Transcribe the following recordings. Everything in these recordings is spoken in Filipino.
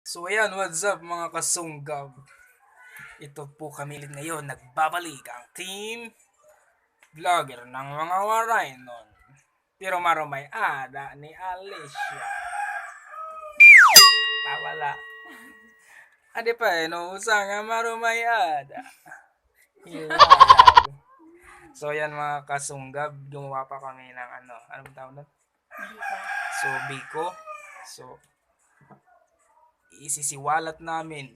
So ayan, what's up mga kasunggab? Ito po kami ulit ngayon, nagbabalik ang team vlogger ng mga waray nun. Pero marumay ada ni Alicia. Tawala. Ade pa no, usanga marumay ada. Hiwalag. So ayan mga kasunggab, gumawa pa kami ng anong tawag nun? So Biko. So isisiwalat namin,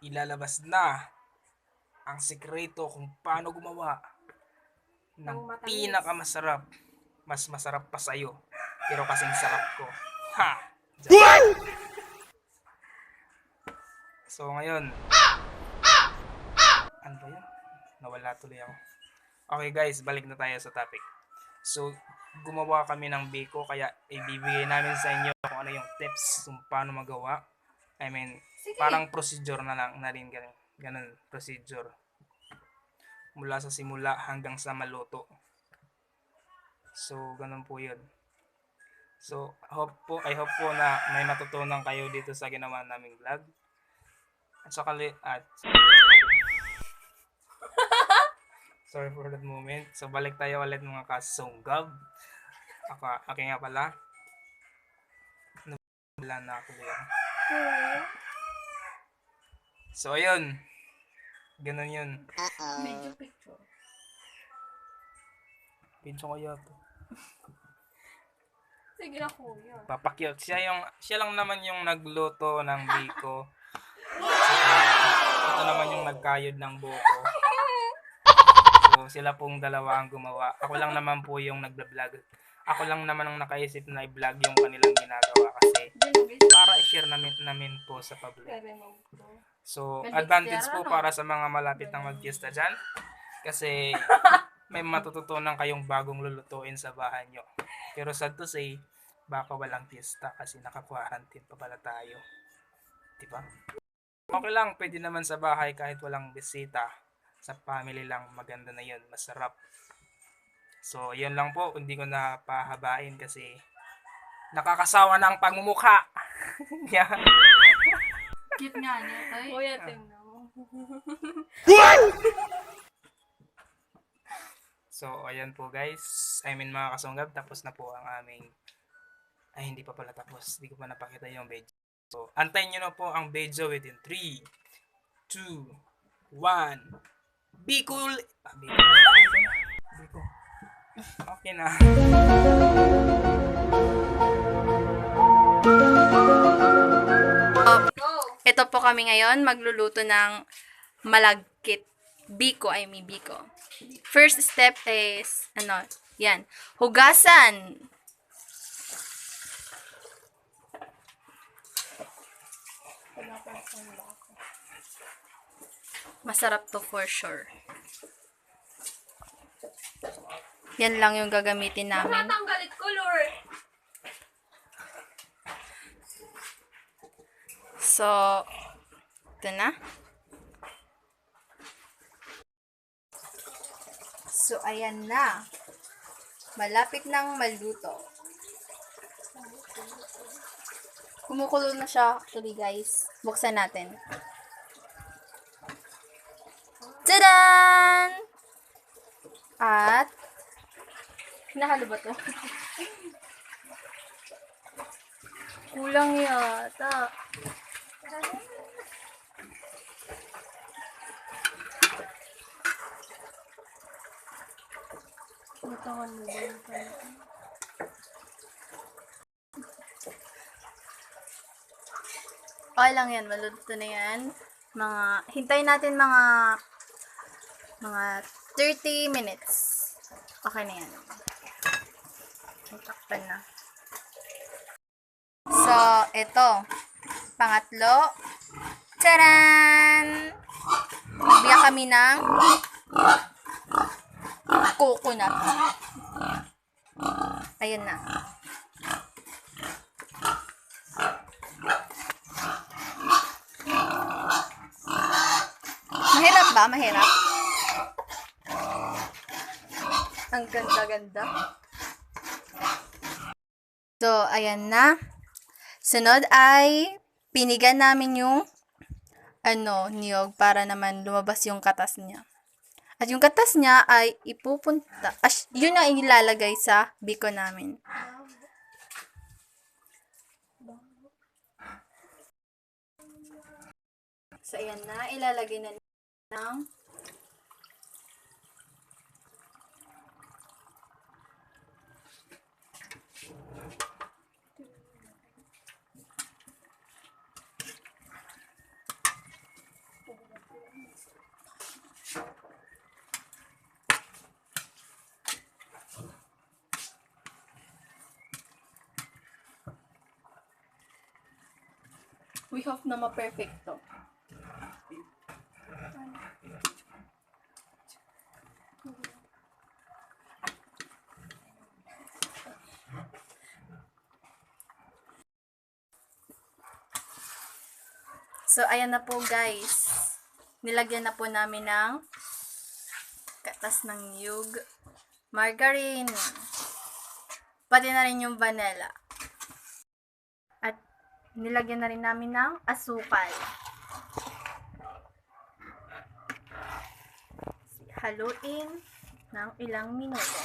ilalabas na ang sekreto kung paano gumawa ng pinakamasarap. Mas masarap pa sa'yo. Pero kasing sarap ko. Ha! What? So ngayon, ano ba yun? Nawala tuloy ako. Okay guys, balik na tayo sa topic. So, gumawa kami ng biko, kaya ibibigay namin sa inyo kung ano yung tips kung paano magawa. I mean, parang procedure na lang na rin ganun procedure. Mula sa simula hanggang sa maluto. So, ganun po yun. So, I hope po na may matutunan kayo dito sa ginawa naming vlog. Sorry for that moment. So, balik tayo ulit mga kasunggab. Ako nga pala. Wala na ako yan. So, ayun. Ganun yun. Video picture. Pinso ko yato. Sige na kuya. Papakyot. Siya lang naman yung nagluto ng biko. Ito naman yung nagkayod ng buko. So, sila pong dalawa ang gumawa. Ako lang naman po yung nagba-vlog. Ako lang naman ang nakaisip na i-vlog yung kanilang ginagawa kasi para i-share namin po sa public. So, advantage po para sa mga malapit ng mag-fiesta dyan. Kasi may matututunan kayong bagong lulutuin sa bahay nyo. Pero sad to say, baka walang fiesta kasi naka-quarantine pa pala tayo. Diba? Okay lang, pwede naman sa bahay kahit walang bisita. Sa family lang, maganda na yun, masarap. So, yun lang po, hindi ko na pahabain kasi nakakasawa na ang pagmumukha. Yeah. Cute nga niya. Kuya, tingnan mo. So, ayan po guys. I mean mga kasunggab, tapos na po ang aming... Ay, hindi pa pala tapos. Hindi ko pa napakita yung video. So, antayin nyo na po ang video within 3, 2, 1... Bicol! Biko. Okay na. Ito po kami ngayon, magluluto ng malagkit. Biko. First step is, yan, hugasan. Masarap to for sure. Yan lang yung gagamitin namin. Matanggalit color. So, ito na. So, ayan na. Malapit nang maluto. Kumukulo na siya actually guys. Buksan natin. Tadaan! At, hinahalo ba to? Kulang yata. Matangan mo ba yung Okay lang yan, maluto na yan. Hintayin natin mga 30 minutes. Okay na yan. Takpan na. So, ito. Pangatlo. Tcharan! Nagbiya kami ng coconut. Ayan na. Mahirap ba? Mahirap? Ang ganda-ganda. So, ayan na. Sunod ay pinigan namin yung niyog para naman lumabas yung katas niya. At yung katas niya ay ipupunta, yun ang ilalagay sa biko namin. So, ayan na. Ilalagay na ng we hope na ma-perfecto. So, ayan na po guys. Nilagyan na po namin ng katas ng niyog, margarine, pati na rin yung vanilla. At nilagyan na rin namin ng asukal. Haluin ng ilang minuto.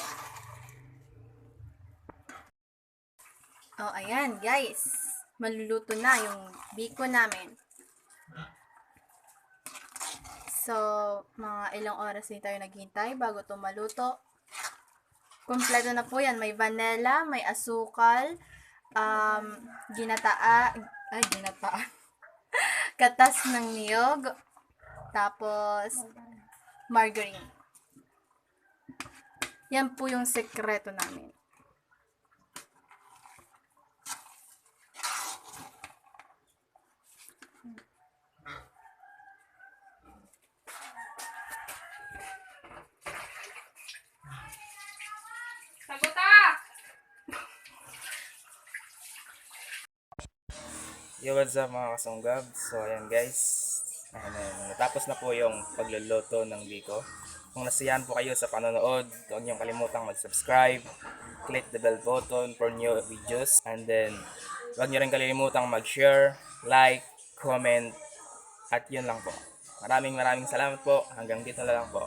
Oh, ayan guys. Maluluto na yung biko namin. So, mga ilang oras din tayo naghintay bago ito maluto. Kompleto na po yan. May vanilla, may asukal, ginataan, katas ng niyog, tapos margarine. Yan po yung sekreto namin. Saguta! Yo, what's up mga kasunggab? So, ayan guys. Natapos na po yung pagluluto ng biko. Kung nasiyahan po kayo sa panonood, huwag niyong kalimutang mag-subscribe, click the bell button for new videos, and then huwag niyo rin kalimutang mag-share, like, comment, at yun lang po. Maraming salamat po. Hanggang dito na lang po.